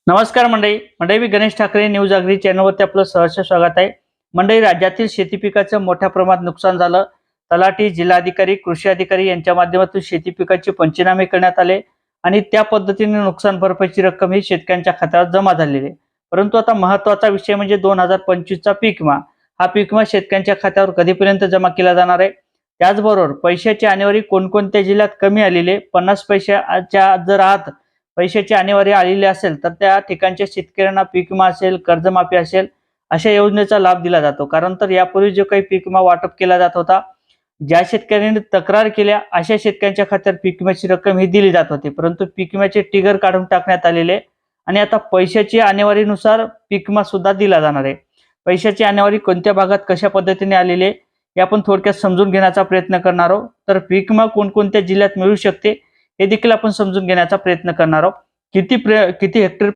नमस्कार मंडळी मी Ganesh Thackeray news agree चॅनलवरती आपलं सहर्ष स्वागत आहे। मंडळी, राज्यातील शेती पिकाचं मोठ्या प्रमाणात नुकसान झालं। तलाठी, जिल्हाधिकारी, कृषी अधिकारी यांच्या माध्यमातून शेती पिकाचे पंचनामे करण्यात आले आणि त्या पद्धतीने नुकसान भरपाईची रक्कम ही शेतकऱ्यांच्या खात्यावर जमा झालेली आहे। परंतु आता महत्त्वाचा विषय म्हणजे 2025 चा पीक विमा। हा पीक विमा शेतकऱ्यांच्या खात्यावर कधीपर्यंत जमा केला जाणार आहे? त्याचबरोबर पैशाची आणेवारी कोणकोणत्या जिल्ह्यात कमी आलेली आहे? 50 पैशाच्या जर आत पैशाची आणेवारी आलेली असेल तर त्या ठिकाणच्या शेतकऱ्यांना पीक विमा असेल, कर्जमाफी असेल, अशा योजनेचा लाभ दिला जातो। कारण तर यापूर्वी जो काही पीक विमा वाटप केला जात होता, ज्या शेतकऱ्यांनी तक्रार केल्या अशा शेतकऱ्यांच्या खात्यात पीक विम्याची रक्कम ही दिली जात होती। परंतु पीक विम्याचे ट्रिगर काढून टाकण्यात आलेले आणि आता पैशाची आणेवारीनुसार पीक विमा सुद्धा दिला जाणार आहे। पैशाची आणेवारी कोणत्या भागात कशा पद्धतीने आलेली आहे हे आपण थोडक्यात समजून घेण्याचा प्रयत्न करणार आहोत। तर पीक विमा कोणकोणत्या जिल्ह्यात मिळू शकते हे देखील आपण समजून घेण्याचा प्रयत्न करणार आहोत। किती हेक्टर